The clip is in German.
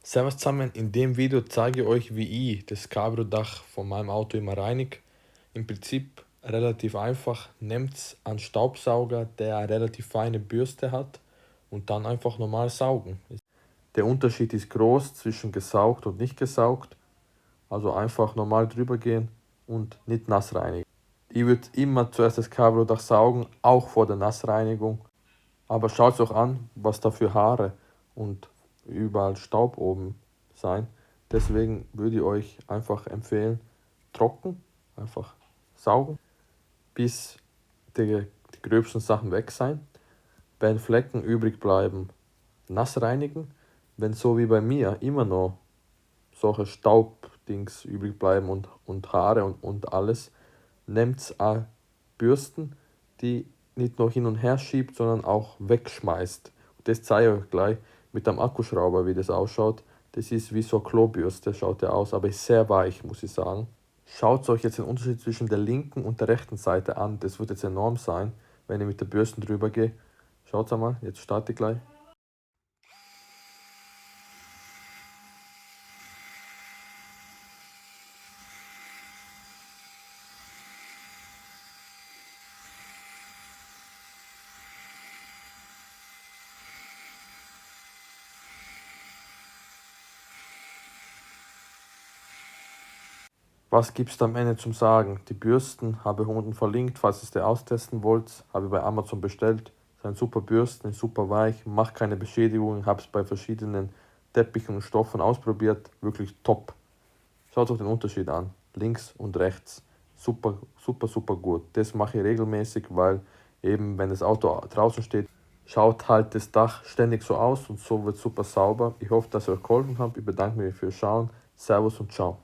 Servus zusammen, in dem Video zeige ich euch, wie ich das Cabrio-Dach von meinem Auto immer reinige. Im Prinzip relativ einfach, nehmt einen Staubsauger, der eine relativ feine Bürste hat und dann einfach normal saugen. Der Unterschied ist groß zwischen gesaugt und nicht gesaugt, also einfach normal drüber gehen und nicht nass reinigen. Ich würde immer zuerst das Cabrio-Dach saugen, auch vor der Nassreinigung. Aber schaut euch an, was da für Haare und überall Staub oben sein. Deswegen würde ich euch einfach empfehlen, trocken, einfach saugen, bis die gröbsten Sachen weg sein. Wenn Flecken übrig bleiben, nass reinigen. Wenn so wie bei mir immer noch solche Staubdings übrig bleiben und Haare und alles, nehmt Bürsten, die nicht nur hin und her schiebt, sondern auch wegschmeißt. Und das zeige ich euch gleich mit dem Akkuschrauber, wie das ausschaut. Das ist wie so eine Klobürste, schaut der aus, aber ist sehr weich, muss ich sagen. Schaut euch jetzt den Unterschied zwischen der linken und der rechten Seite an. Das wird jetzt enorm sein, wenn ich mit der Bürste drüber gehe. Schaut einmal, jetzt starte ich gleich. Was gibt's da am Ende zum Sagen? Die Bürsten habe ich unten verlinkt, falls ihr es austesten wollt. Habe ich bei Amazon bestellt. Sind super Bürsten, super weich, macht keine Beschädigungen. Habe es bei verschiedenen Teppichen und Stoffen ausprobiert. Wirklich top. Schaut euch den Unterschied an. Links und rechts. Super, super, super gut. Das mache ich regelmäßig, weil eben, wenn das Auto draußen steht, schaut halt das Dach ständig so aus und so wird super sauber. Ich hoffe, dass ihr euch geholfen habt. Ich bedanke mich fürs Schauen. Servus und ciao.